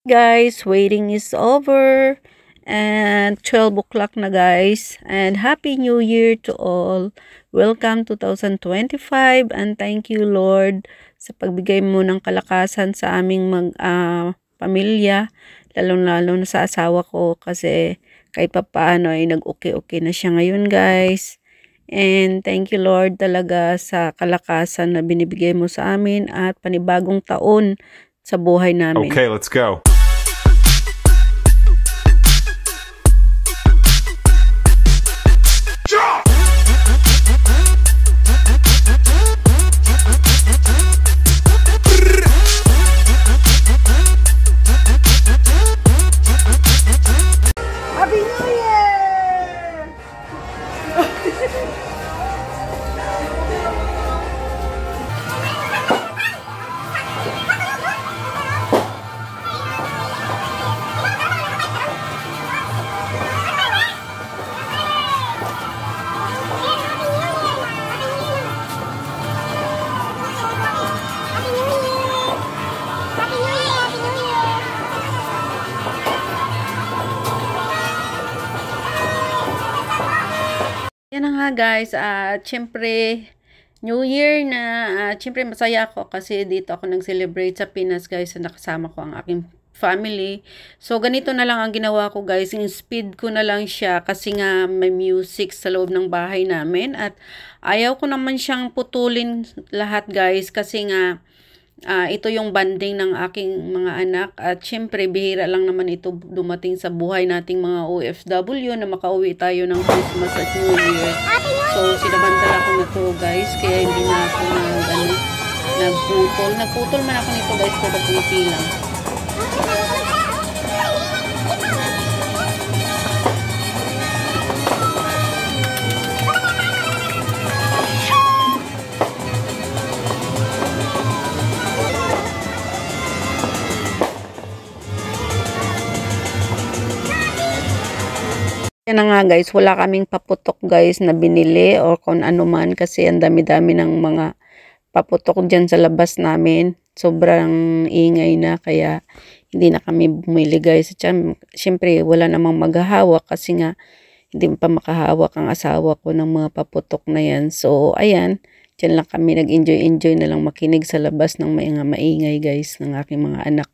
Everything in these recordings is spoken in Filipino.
Guys, waiting is over and 12 o'clock na guys, and Happy New Year to all. Welcome 2025 and thank you Lord sa pagbigay mo ng kalakasan sa aming pamilya, lalong-lalo na sa asawa ko kasi kahit papaano ay nag-okay-okay na siya ngayon guys. And thank you Lord talaga sa kalakasan na binibigay mo sa amin at panibagong taon sa buhay namin. Okay, let's go. Happy New Year! Yan na nga guys, syempre New Year na, syempre masaya ako kasi dito ako nag-celebrate sa Pinas guys, na nakasama ko ang aking family. So ganito na lang ang ginawa ko guys, in speed ko na lang siya kasi nga may music sa loob ng bahay namin at ayaw ko naman siyang putulin lahat guys kasi nga ito yung banding ng aking mga anak at syempre bihira lang naman ito dumating sa buhay nating mga OFW na makauwi tayo ng Christmas at New Year. So sinabantala ko na to guys kaya hindi na ako nagputol man ako nito guys pero kunti lang. Yan na nga guys, wala kaming paputok guys na binili or kung ano man kasi ang dami-dami ng mga paputok dyan sa labas namin. Sobrang ingay na kaya hindi na kami bumili guys. Siyempre wala namang maghahawak kasi nga hindi pa makahawak ang asawa ko ng mga paputok na yan. So ayan, dyan lang kami nag-enjoy na lang makinig sa labas ng mga maingay guys ng aking mga anak.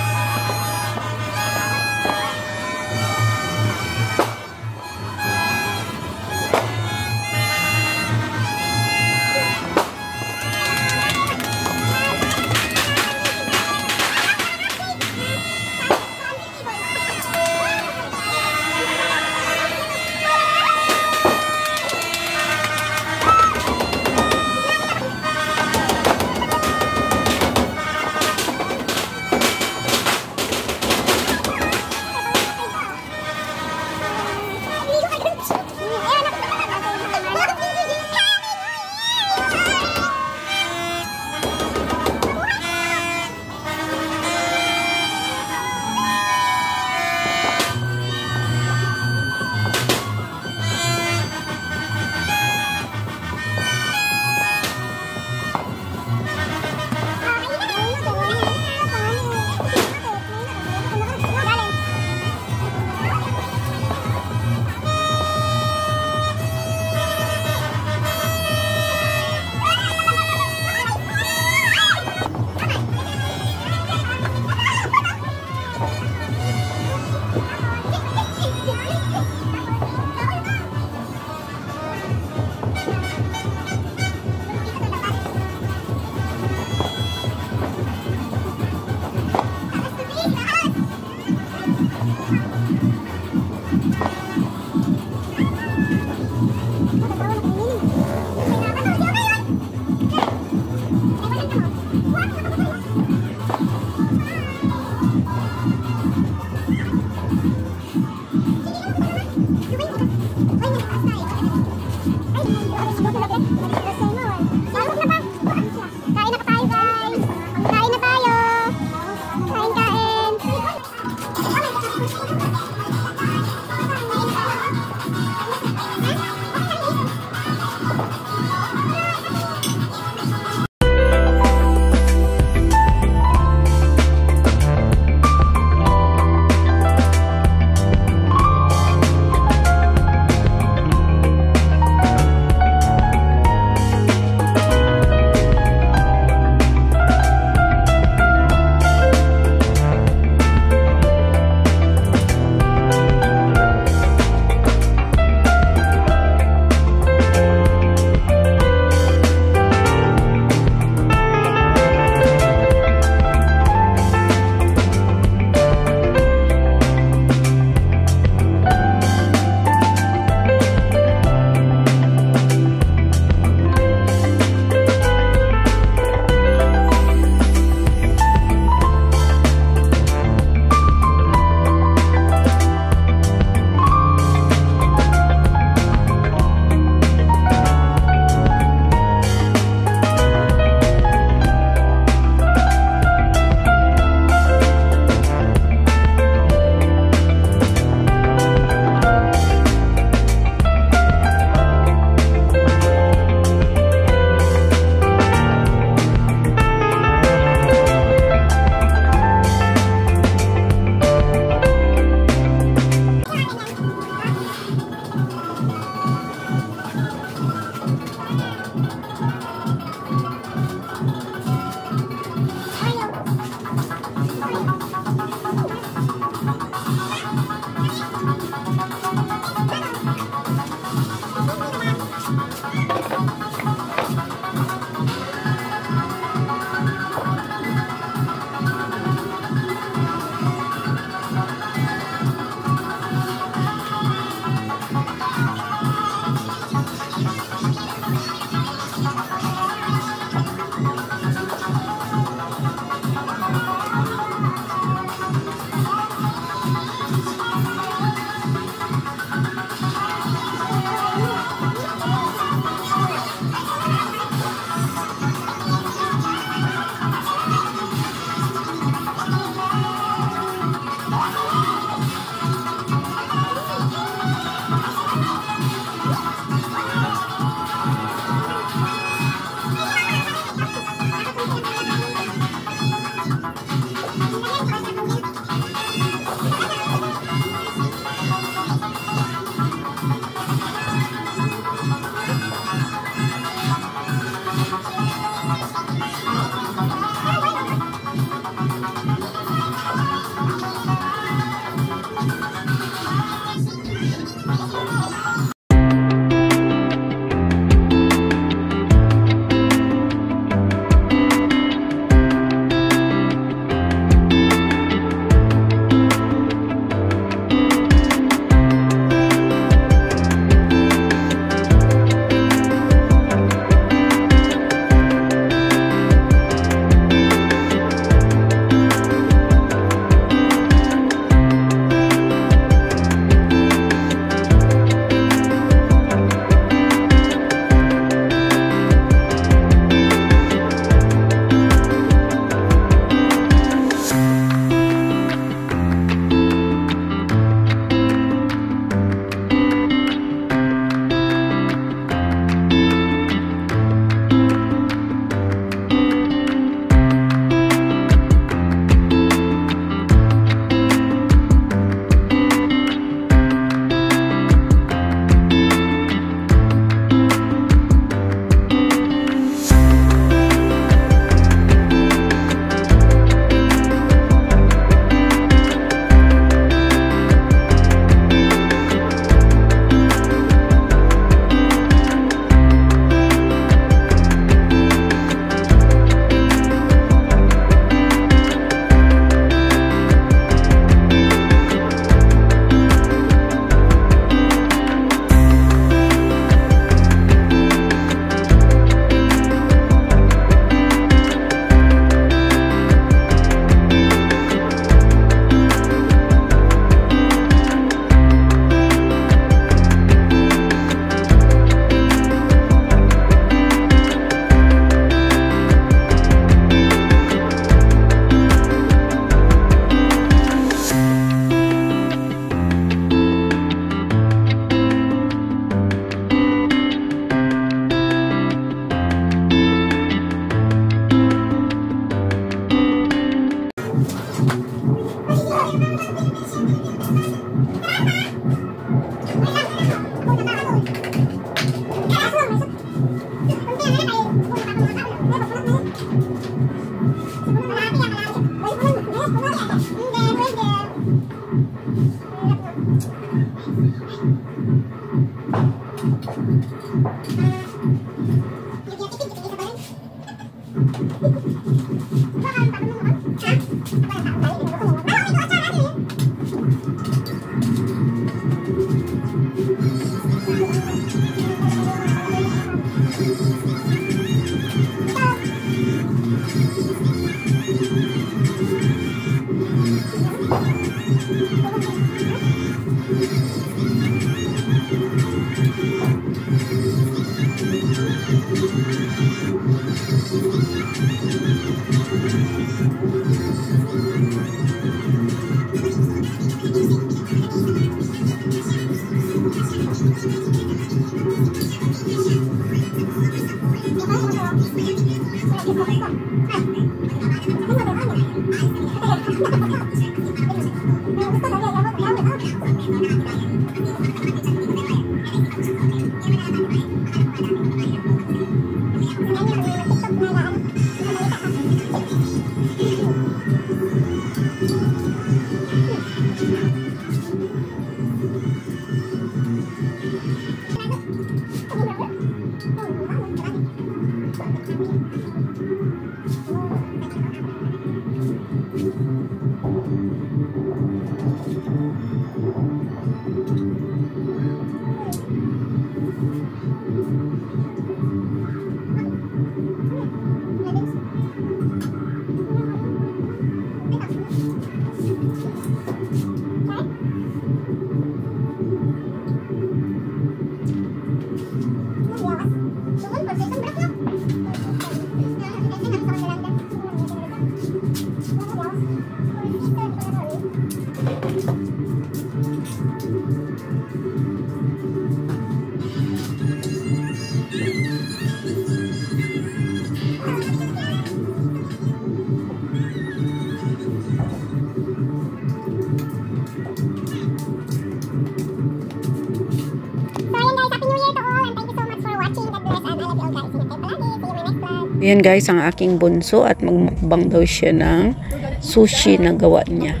Ayan guys, ang aking bunso at magmukbang daw siya ng sushi na gawa niya.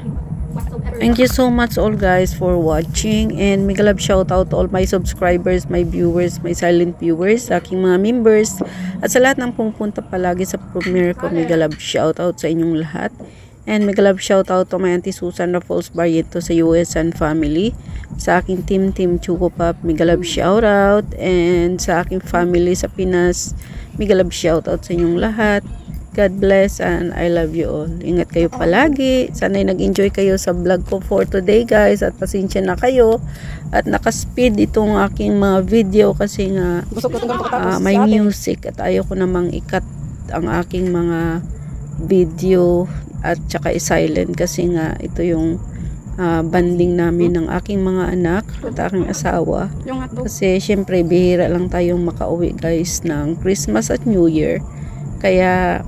Thank you so much all guys for watching, and mega love shout out to all my subscribers, my viewers, my silent viewers, sa aking mga members, at sa lahat ng pumupunta palagi sa premiere ko. Mega love shout out sa inyong lahat. And mega love shout out to my Auntie Susan Raffles Barriento sa US and family, sa aking team Chuko Pop, mega love shout out, and sa aking family sa Pinas, mega love shout out sa inyong lahat. God bless and I love you all. Ingat kayo palagi. Sana'y nag-enjoy kayo sa vlog ko for today guys, at pasensya na kayo at nakaspeed itong aking mga video kasi nga may music at ayoko namang ikat ang aking mga video at saka i-silent kasi nga ito yung banding namin ng aking mga anak at aking asawa, kasi syempre bihira lang tayong makauwi guys ng Christmas at New Year, kaya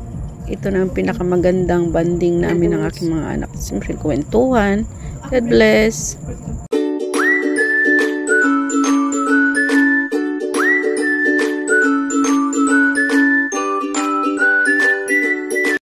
ito na ang pinakamagandang banding namin ng aking mga anak. Siyempre kwentuhan. God bless.